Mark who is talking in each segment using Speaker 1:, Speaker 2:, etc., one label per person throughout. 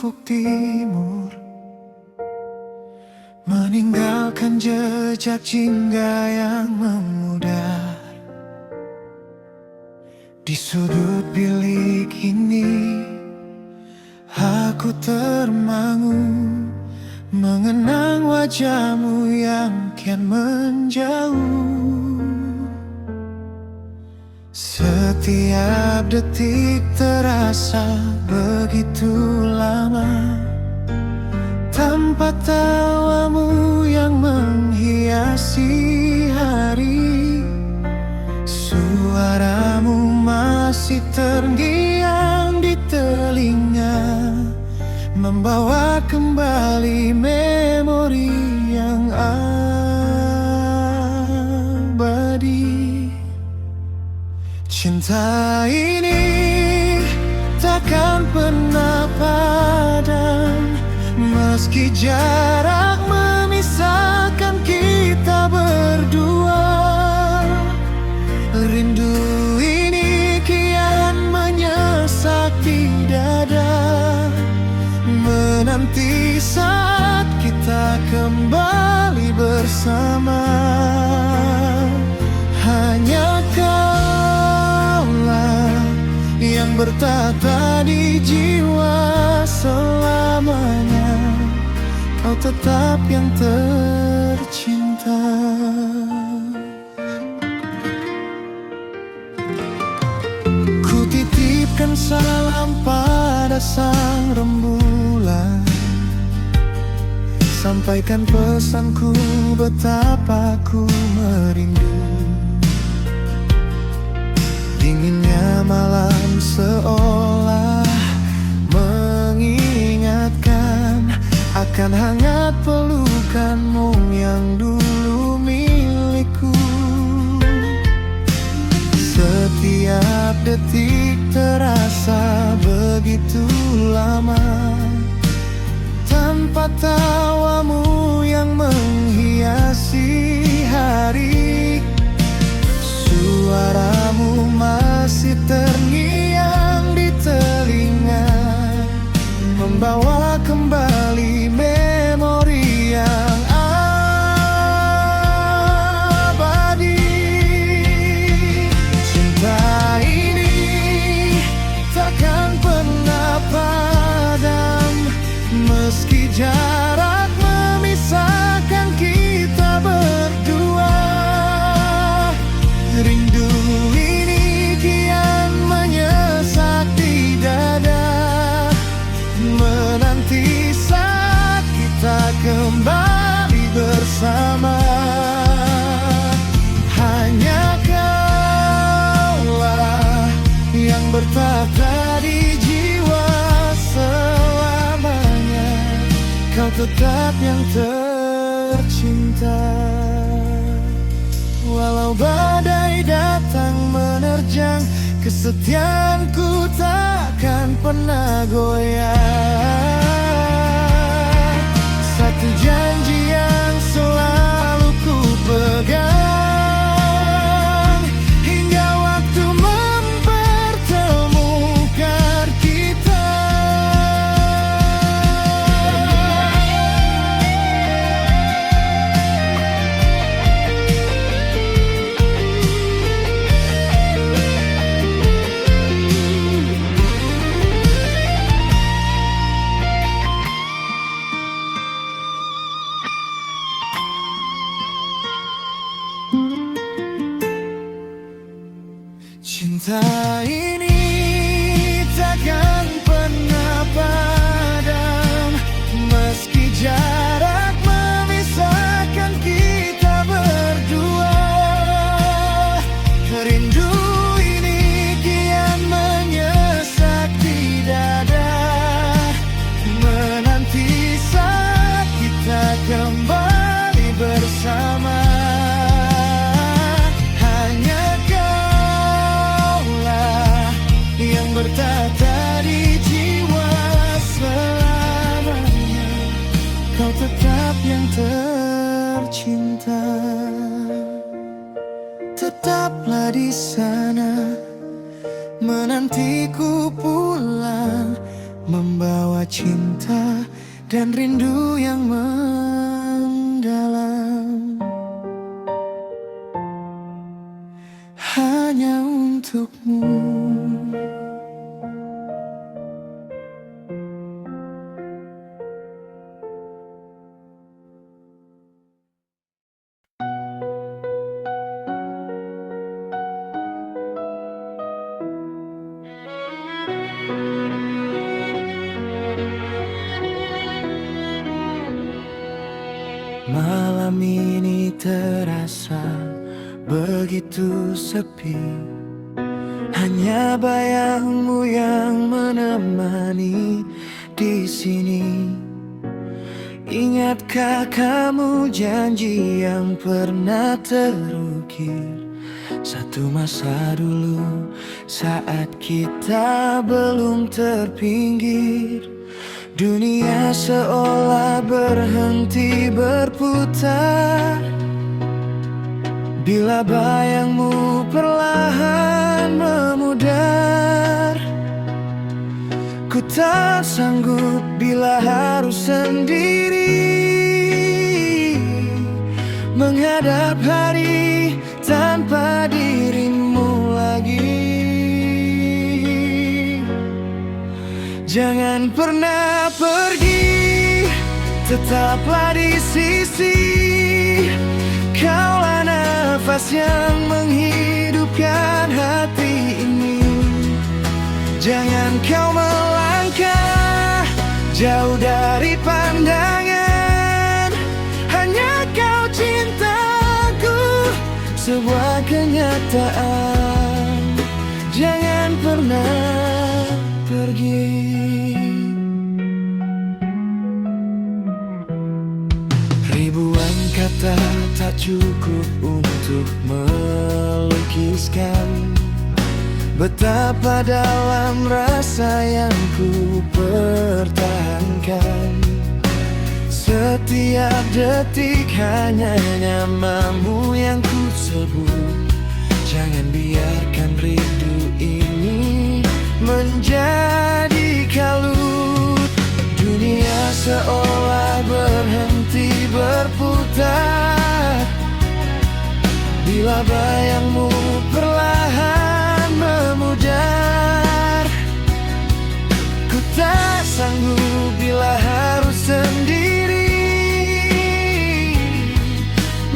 Speaker 1: ufuk timur, meninggalkan jejak jingga yang memudar. Di sudut bilik ini aku termangu, mengenang wajahmu yang kian menjauh. Setiap detik terasa begitu lama, tanpa tawamu yang menghiasi hari. Suaramu masih terngiang di telinga, membawa kembali memori yang abadi. Cinta ini takkan pernah padam, meski jarak memisahkan kita berdua. Rindu ini kian menyesak di dada, menanti saat kita kembali bersama. Hanya kaulah yang bertata di jiwa selamanya, kau tetap yang tercinta. Ku titipkan salam pada sang rembulan, sampaikan pesanku betapa ku merindu. Dinginnya malam seolah mengingatkan akan hangat pelukanmu yang dulu milikku. Setiap detik terasa begitu lama, tanpa tawamu yang menghiasi hari. Suaramu masih terngiang di telinga, membawa kembali memori yang abadi. Cinta ini takkan pernah padam, meski jarak memisahkan kita berdua. Rindu ini kian menyesak di dada, menanti saat kita kembali bersama. Hanya kaulah yang bertata di jiwa selamanya, kau tetap yang tercinta. Walau badai datang menerjang, kesetiaanku takkan pernah goyah. Satu janji yang selalu ku pegang, hingga waktu mempertemukan kita. membawa cinta dan rindu yang mendalam hanya untukmu. Malam ini terasa begitu sepi, hanya bayangmu yang menemani di sini. Ingatkah kamu janji yang pernah terukir satu masa dulu saat kita belum terpinggir? Dunia seolah berhenti berputar bila bayangmu perlahan memudar. Ku tak sanggup bila harus sendiri menghadap hari tanpa dirimu lagi. Jangan pernah pergi, tetaplah di sisi. Kaulah nafas yang menghidupkan hati ini. Jangan kau melangkah jauh dari pandangan, hanya kau cintaku, sebuah kenyataan. Jangan pernah pergi. Ribuan kata tak cukup untuk melukiskan betapa dalam rasa yang ku pertahankan. Setiap detik hanya namamu yang ku sebut. Jangan biarkan rindu ini menjadi kalut. Dunia seolah berhenti berputar bila bayangmu perlahan memudar. Ku tak sanggup bila harus sendiri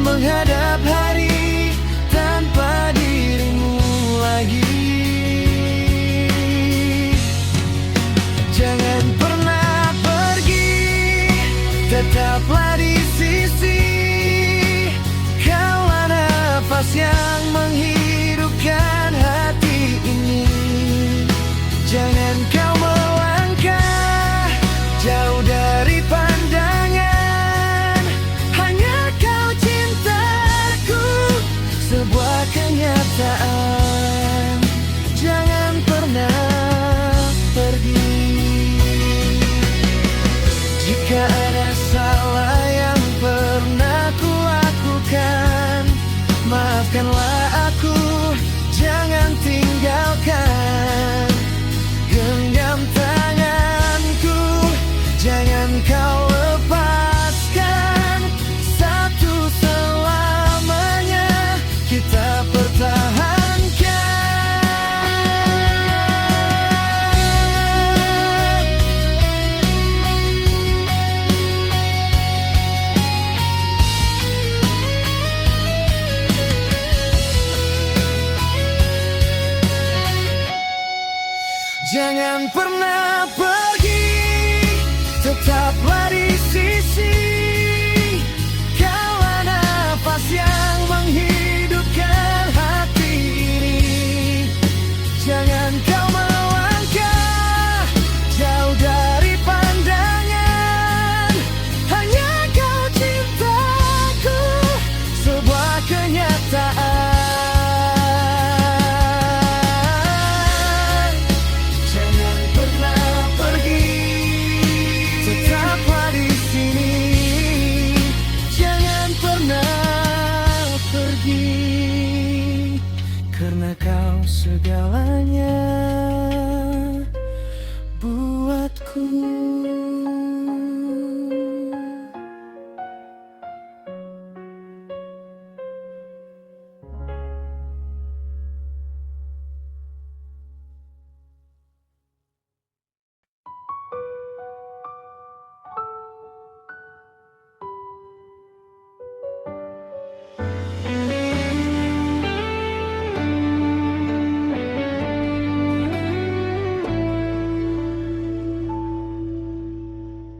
Speaker 1: menghadap hari tanpa dirimu lagi. Jangan pernah pergi, tetaplah di sisi. Kaulah nafas yang menghidupkan hati ini. Jangan kau melangkah jauh dari pandangan, hanya kau cintaku, sebuah kenyataan. Jangan pernah pergi. Jika ada salah yang pernah ku lakukan, maafkanlah aku, jangan tinggalkan. Genggam tanganku, jangan kau lepaskan. Satu selamanya kita pertahankan. Jangan pernah pergi, tetaplah di sisi. Kaulah nafas yang menghidupkan hati ini. Jangan kau melangkah jauh dari pandangan, hanya kau cintaku, sebuah kenyataan. Karena kau segalanya buatku.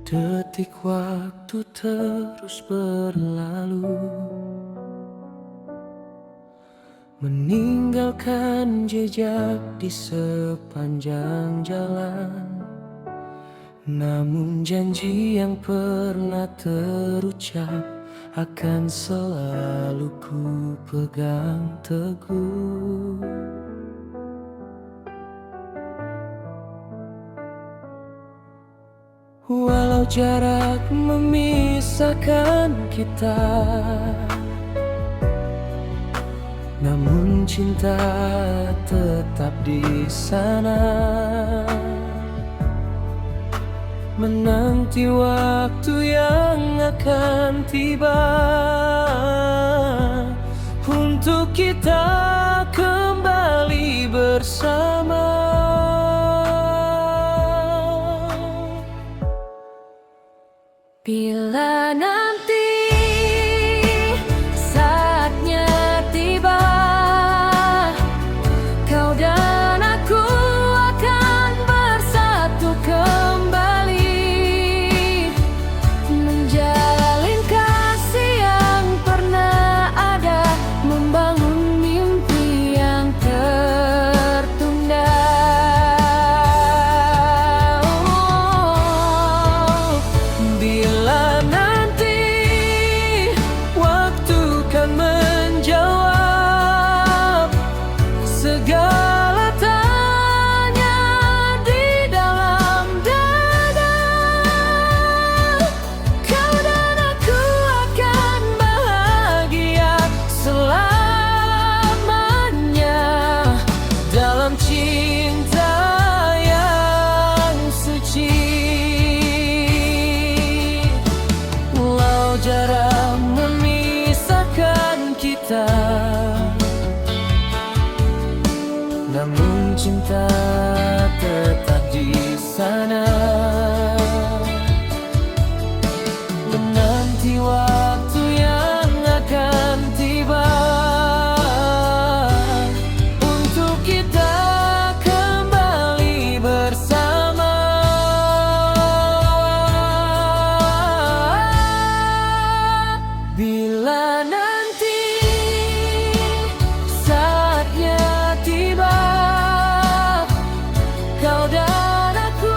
Speaker 1: Detik waktu terus berlalu, meninggalkan jejak di sepanjang jalan. Namun janji yang pernah terucap akan selalu ku pegang teguh. Walau jarak memisahkan kita, namun cinta tetap di sana, menanti waktu yang akan tiba untuk kita kembali bersama. Bila nanti saatnya tiba, kau dan aku akan bersatu kembali, menjalin kasih yang pernah ada, membangun mimpi yang tertunda. Bila nanti waktu kan menjawab segala tanya di dalam dada, kau dan aku akan bahagia selamanya dalam cinta yang suci. Walau jarak memisahkan kita, namun cinta tetap di sana, menanti waktu yang akan tiba untuk kita kembali bersama. Bila nanti saatnya tiba, kau dan aku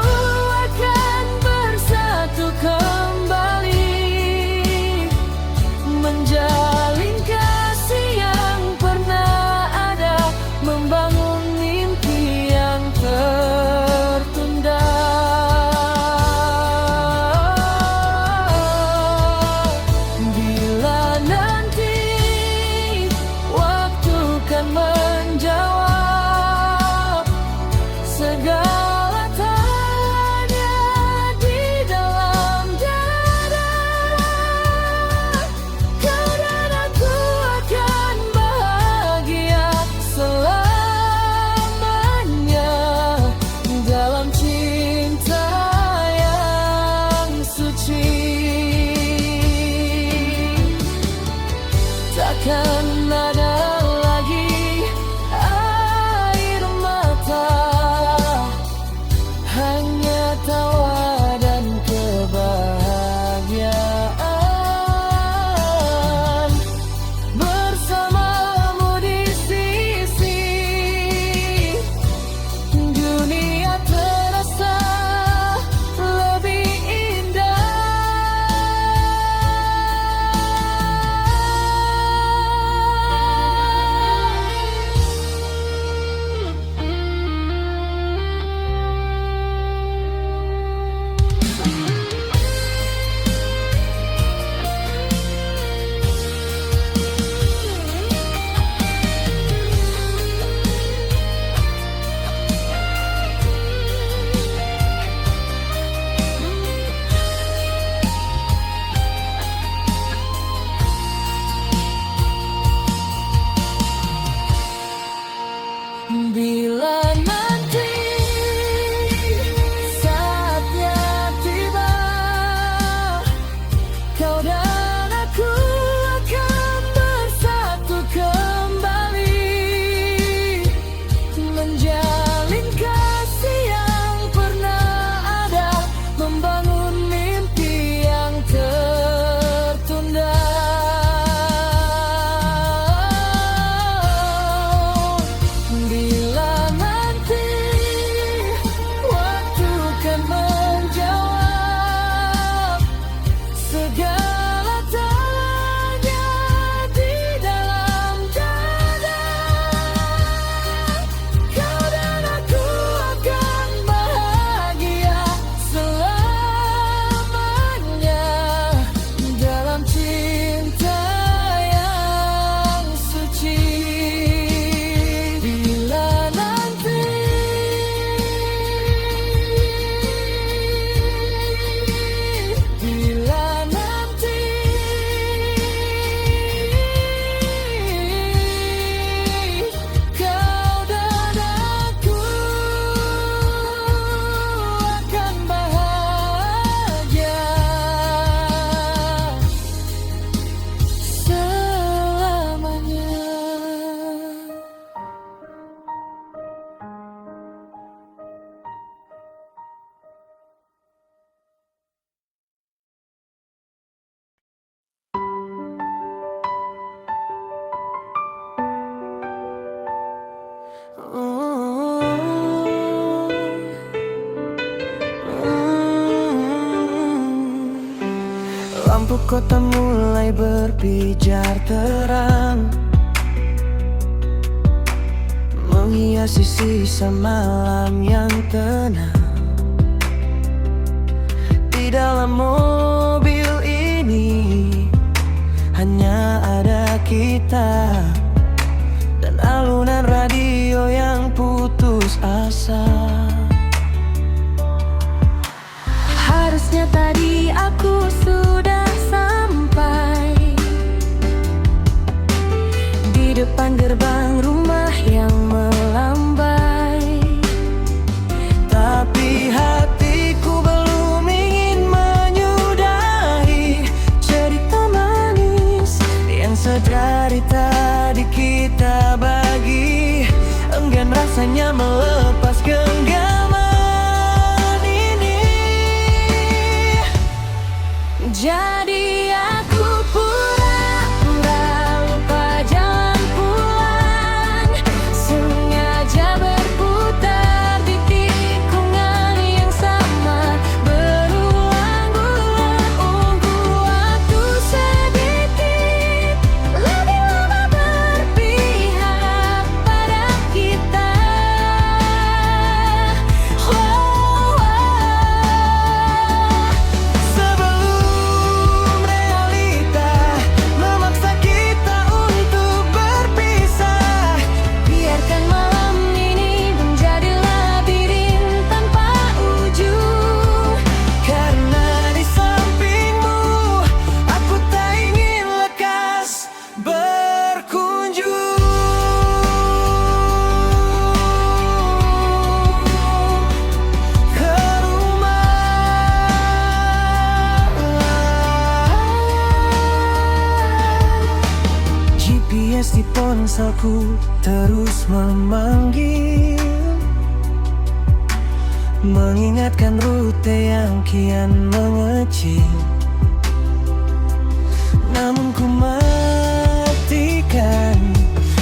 Speaker 1: Lampu kota mulai berpijar terang, menghiasi sisa malam yang tenang. Di dalam mobil ini hanya ada kita dan alunan radio yang putus asa.
Speaker 2: Harusnya tadi aku sudah sampai di depan gerbang rumah yang melambai,
Speaker 1: tapi hatiku belum ingin menyudahi cerita manis yang sedari tadi kita bagi. Enggan rasanya melepas genggaman ini.
Speaker 2: jadi aku pura-pura lupa jalan pulang, sengaja berputar di tikungan yang sama berulang-ulang. Ungu waktu sedikit lebih lama berpihak pada kita.
Speaker 1: Sebelum realita memaksa kita untuk berpisah,
Speaker 2: Biarkan malam ini menjadi labirin tanpa ujung.
Speaker 1: karena di sampingmu aku tak ingin lekas berkunjung ke rumah. GPS di ponselku terus memanggil, mengingatkan rute yang kian mengecil. Namun ku matikan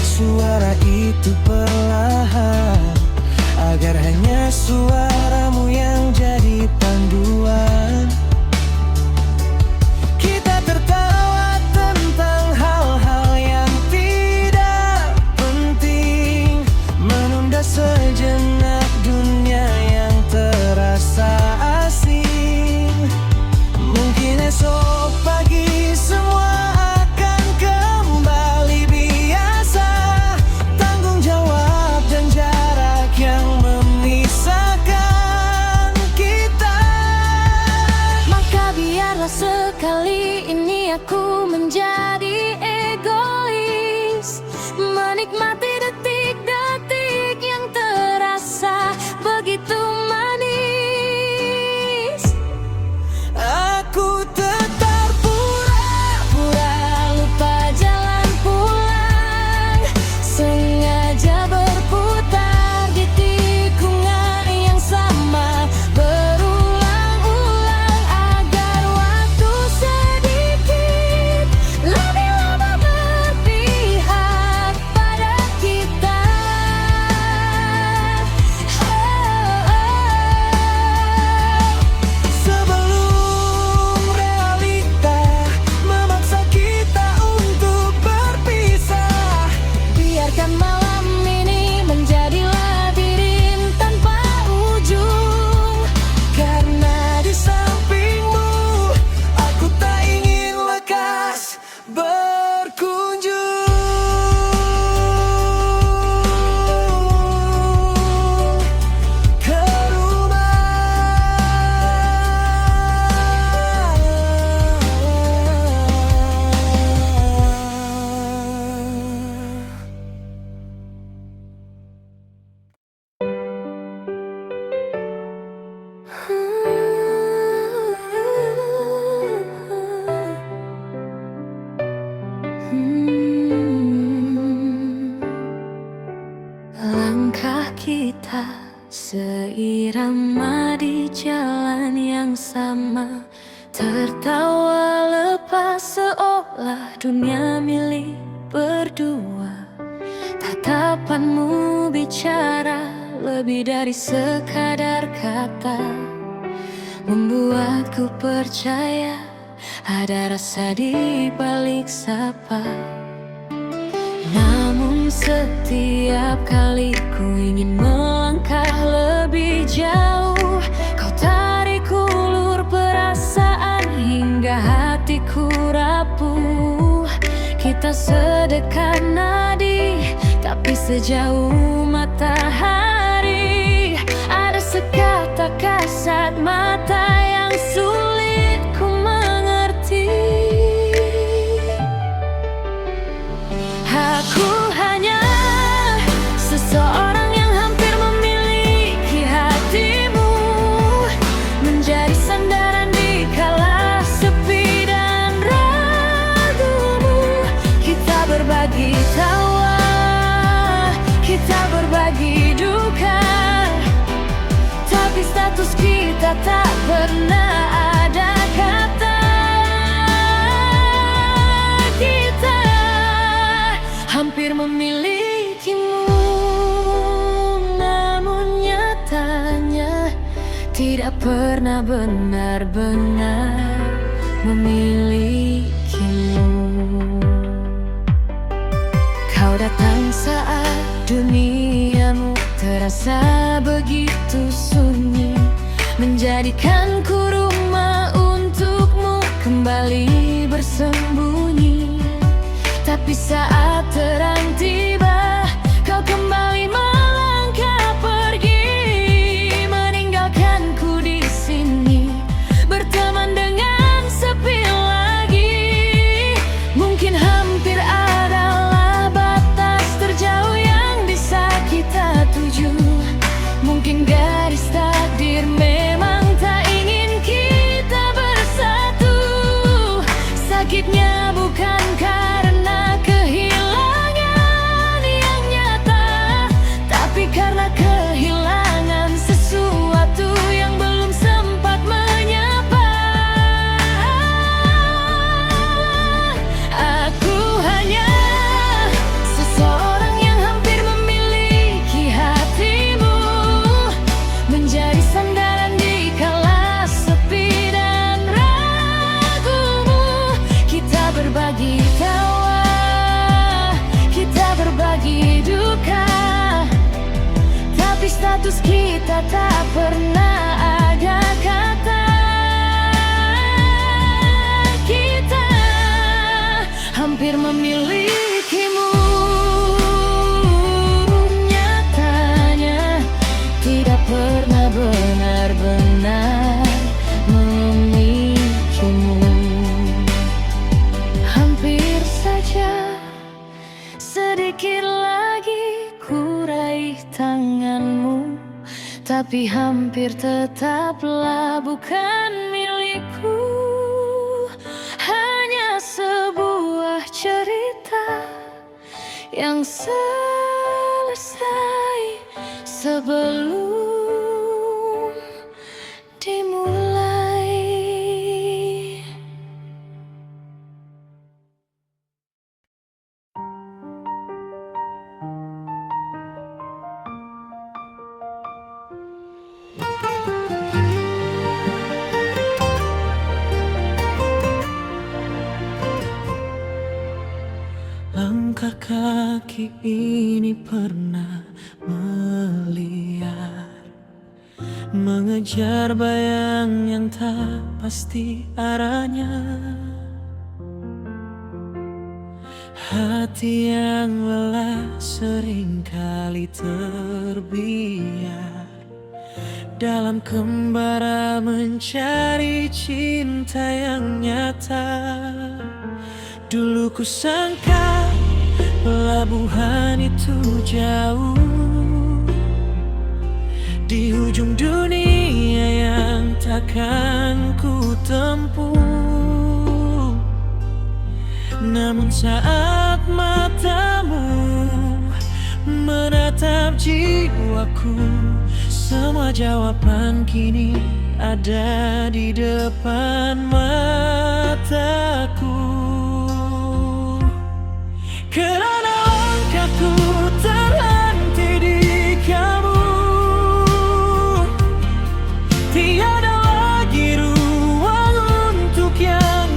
Speaker 1: suara itu perlahan, agar hanya suaramu yang jadi panduan. Kita tertawa tentang hal-hal yang tidak penting, menunda sejenak dunia yang terasa asing. Mungkin esok pagi semua akan kembali biasa. Tanggung jawab dan jarak yang memisahkan kita.
Speaker 2: Maka biarlah sekali ini aku menjadi egois, menikmati detik-detik yang terasa begitu manis.
Speaker 1: Aku tetap pura-pura
Speaker 2: Lupa jalan pulang, sengaja berputar di tikungan yang sama berulang-ulang, agar waktu sedikit lebih lama berpihak pada kita.
Speaker 1: sebelum realita memaksa kita untuk berpisah.
Speaker 2: Biarkan malam ini menjadi labirin tanpa ujung.
Speaker 1: Karena di sampingmu aku tak ingin lekas berkunjung ke rumah.
Speaker 2: Langkah kita seirama di jalan yang sama, tertawa lepas seolah dunia milik berdua. Tatapanmu bicara lebih dari sekadar kata, membuatku percaya ada rasa di balik sapa. Namun setiap kali ku ingin melangkah lebih jauh, kau tarik ulur perasaan hingga hatiku rapuh. Kita sedekat nadi, tapi sejauh matahari. Ada sekata kasat mata yang sulit ku mengerti. Aku hanya seseorang yang hampir memiliki hatimu, menjadi sandaran di kala sepi dan ragumu. Kita berbagi tawa, kita berbagi duka, tapi status kita tak pernah ada kata. Kita hampir memilikimu, namun nyatanya tidak pernah benar-benar memilikimu. Kau datang saat duniamu terasa begitu sunyi, menjadikanku rumah untukmu kembali bersembunyi. Tapi saat terang tiba, kau kembali melangkah pergi, meninggalkanku di sini berteman dengan sepi lagi. Mungkin hampir adalah batas terjauh yang bisa kita tuju. Mungkin garis takdir memang tak ingin kita bersatu. Sakitnya bukan karena kehilangan yang nyata, tapi karena kehilangan sesuatu yang belum sempat menyapa. Aku hanya seseorang yang hampir memiliki hatimu, menjadi sandaran di kala sepi dan ragumu. Kita berbagi tawa, kita berbagi duka, tapi status kita tak pernah ada kata. Kita hampir memilikimu, nyatanya tidak pernah benar-benar memilikimu. Hampir saja, sedikit lagi ku raih tanganmu, tapi hampir tetaplah bukan milikku. Hanya sebuah cerita yang selesai sebelum dimulai.
Speaker 1: Langkah kaki ini pernah melihat, mengejar bayang yang tak pasti arahnya. Hati yang lelah seringkali terbiar dalam kembara mencari cinta yang nyata. Dulu ku sangka pelabuhan itu jauh di ujung dunia yang takkan ku tempuh. Namun saat matamu menatap jiwaku, semua jawaban kini ada di depan mataku. Kerana langkahku terhenti di kamu, tiada lagi ruang untuk yang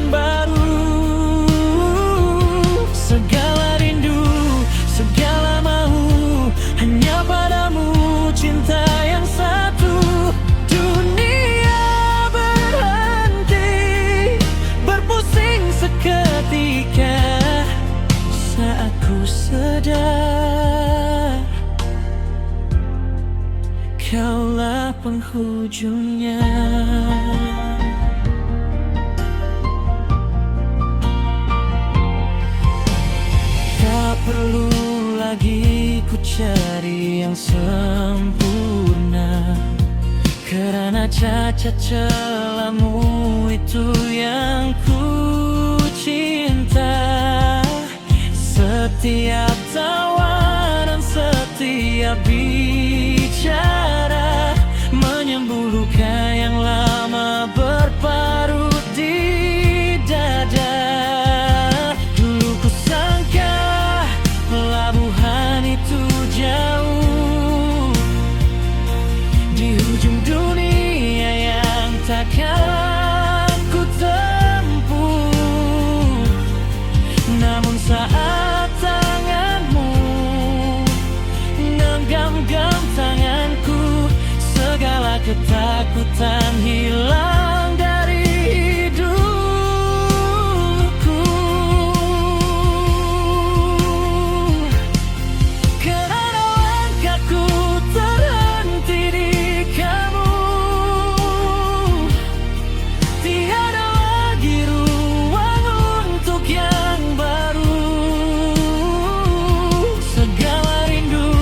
Speaker 1: penghujungnya. Tak perlu lagi ku cari yang sempurna, karena cacat celahmu itu yang ku cinta. Setiap tawa dan setiap bicara menyembuh luka yang lama berparut di dada. Dulu ku sangka pelabuhan itu jauh di ujung dunia yang takkan ku tempuh. Namun saat tanganmu menggenggam tanganku, segala ketakutan hilang dari hidupku. Karena langkahku terhenti di kamu, tiada lagi ruang untuk yang baru. Segala rindu,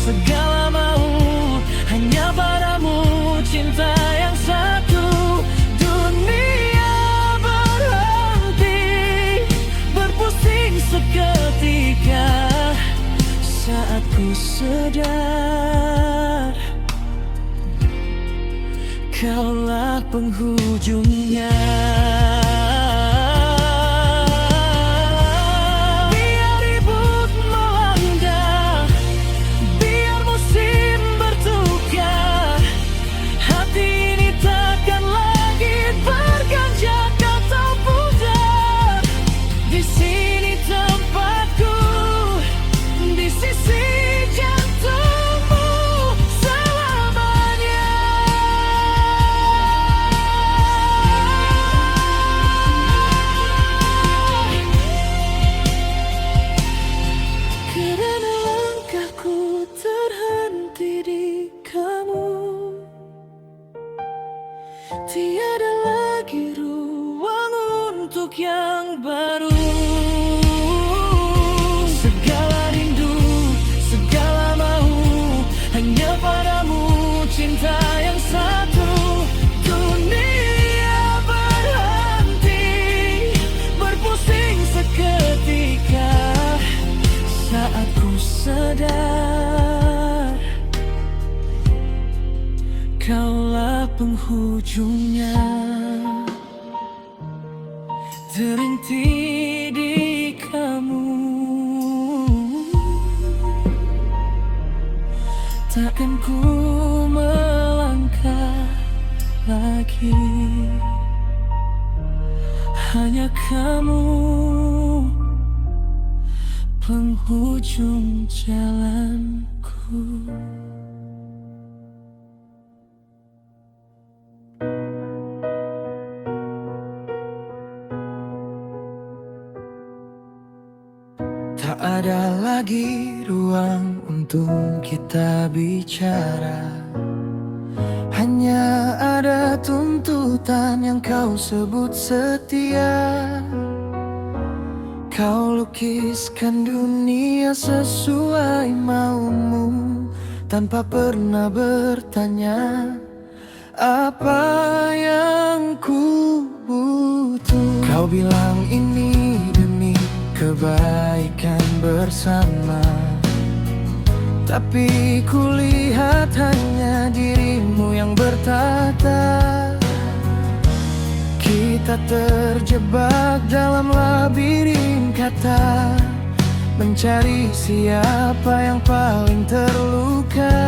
Speaker 1: segala mau, hanya padamu cinta yang satu. Dunia berhenti berpusing seketika saat ku sadar kaulah penghujungnya. Biar ribut melanda, biar musim bertukar, hati ini takkan lagi berganjak atau pudar. Di sini tempatku, di sisi jantungmu selamanya. Karena langkahku terhenti di kamu, tiada lagi ruang untuk yang baru. Segala rindu, segala mau, hanya padamu cinta yang satu. Dunia berhenti berpusing seketika saat ku sadar kaulah penghujungnya. Terhenti di kamu, takkan ku melangkah lagi. Hanya kamu penghujung jalanku. Tak ada lagi ruang untuk kita bicara, hanya ada tuntutan yang kau sebut setia. Kau lukiskan dunia sesuai maumu, tanpa pernah bertanya apa yang ku butuh. Kau bilang ini demi kebaikan bersama, tapi kulihat hanya dirimu yang bertata. Kita terjebak dalam labirin kata, mencari siapa yang paling terluka.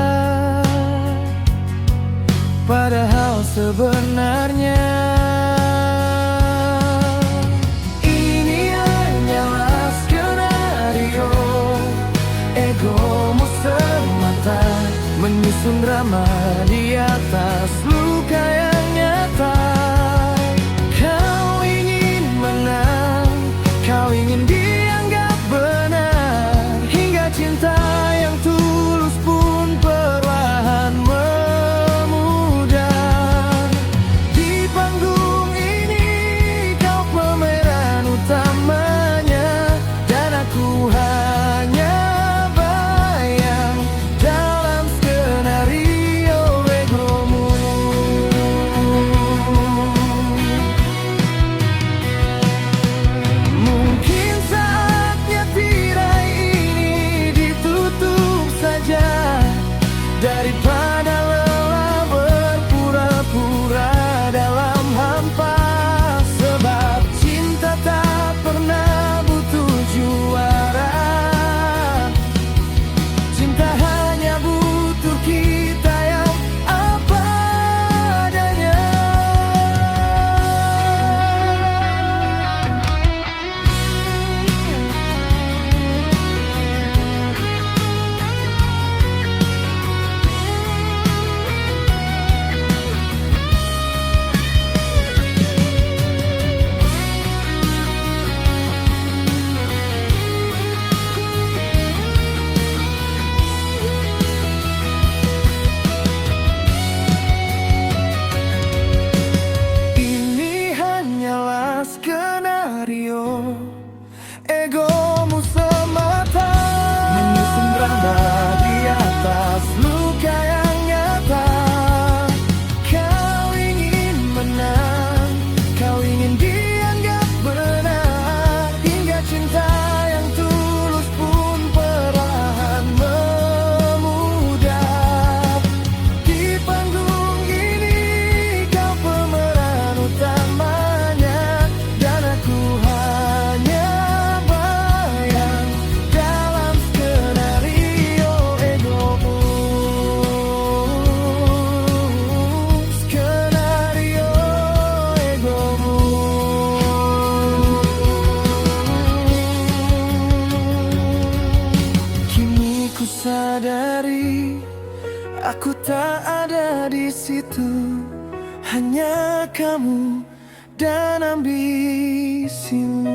Speaker 1: Padahal sebenarnya ini hanyalah skenario egomu semata, menyusun drama di atas luka yang nyata. Kau ingin menang, kau ingin dianggap benar, hingga cinta yang tulus pun perlahan memudar. hanya kamu dan ambisimu.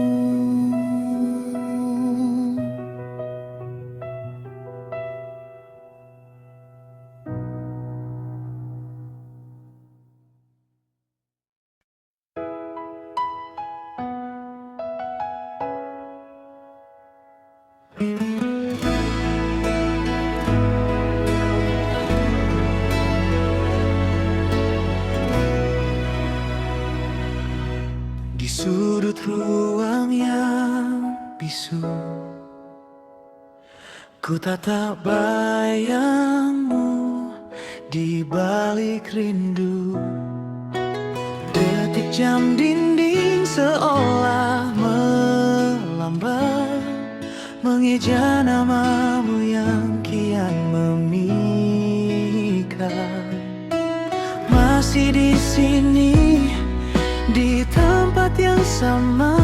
Speaker 1: Di sudut ruang yang bisu, ku tatap bayangmu di balik rindu. Detik jam dinding seolah melambai, mengeja namamu yang kian memikat. Masih di sini, di tempat yang sama,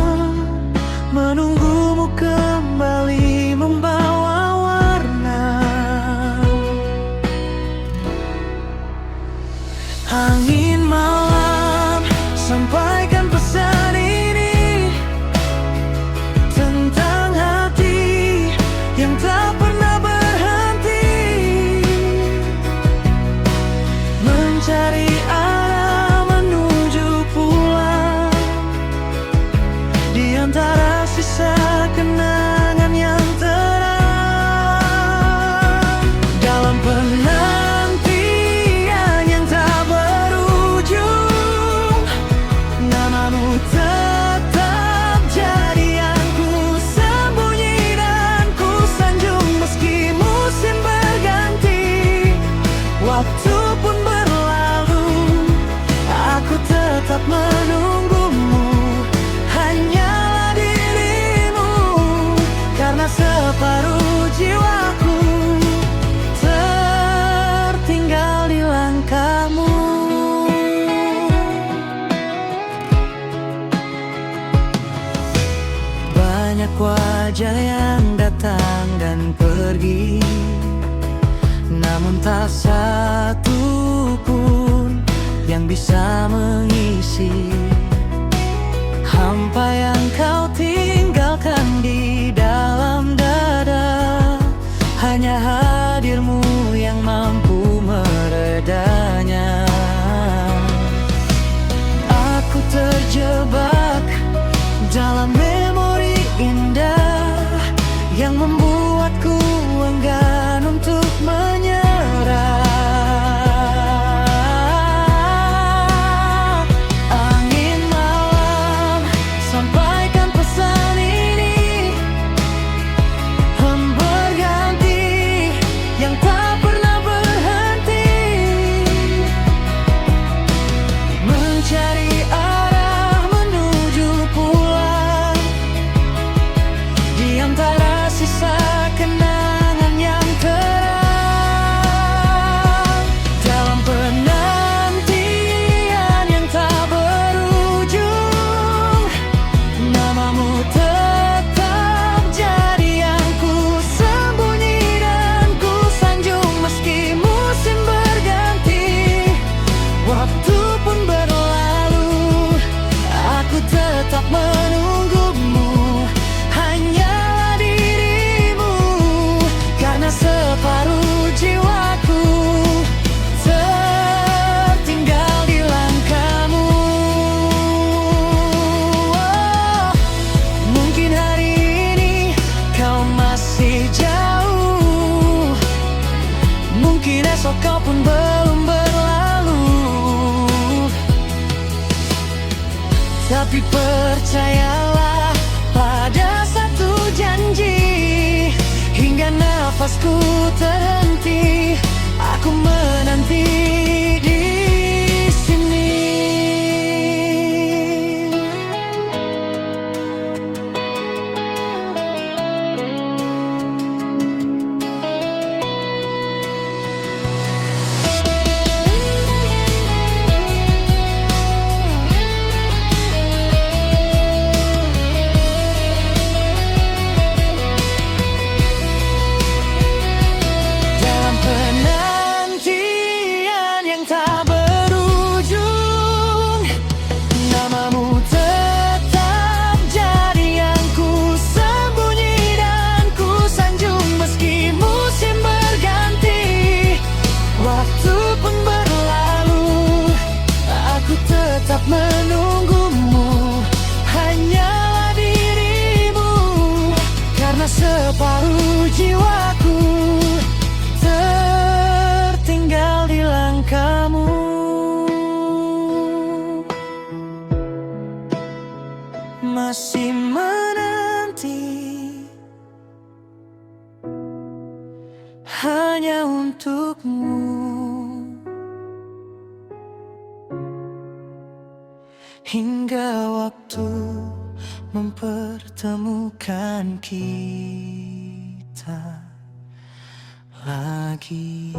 Speaker 1: menunggumu kembali membawa warna. Angin malam, sampaikan pesan ini tentang hati yang tak pernah berhenti mencari arah menuju pulang di antara sisa kenangan yang terang. Dalam penantian yang tak berujung, namamu tetap jadi yang ku sembunyi dan ku sanjung. Meski musim berganti, waktu pun berlalu, aku tetap menunggumu. Hanyalah dirimu, karena separuh jiwaku tertinggal di langkahmu. Banyak wajah yang datang dan pergi, namun tak satu pun yang bisa mengisi hampa yang kau tinggalkan di dalam dada. Hanya hadirmu yang mampu meredanya. Aku terjebak dalam memori indah yang membuatku enggan untuk menyerah. Angin malam, sampaikan pesan ini, berganti yang tak pernah berhenti mencari arah menuju pulang di antara sisa kenangan yang terang. Dalam penantian yang tak berujung, namamu tetap jadi yang ku sembunyi dan ku sanjung. Meski musim berganti, waktu pun berlalu, aku tetap menunggumu. Hanyalah dirimu, karena separuh jiwaku tertinggal di langkahmu. Oh, mungkin hari ini kau masih jauh, mungkin esok kau pun belum berlalu, tapi percayalah pada satu janji, hingga nafasku terhenti, aku menanti di sini. Dalam penantian yang menunggumu hanyalah dirimu, karena separuh jiwaku tertinggal di langkahmu. Masih menanti hanya untukmu, hingga waktu mempertemukan kita lagi.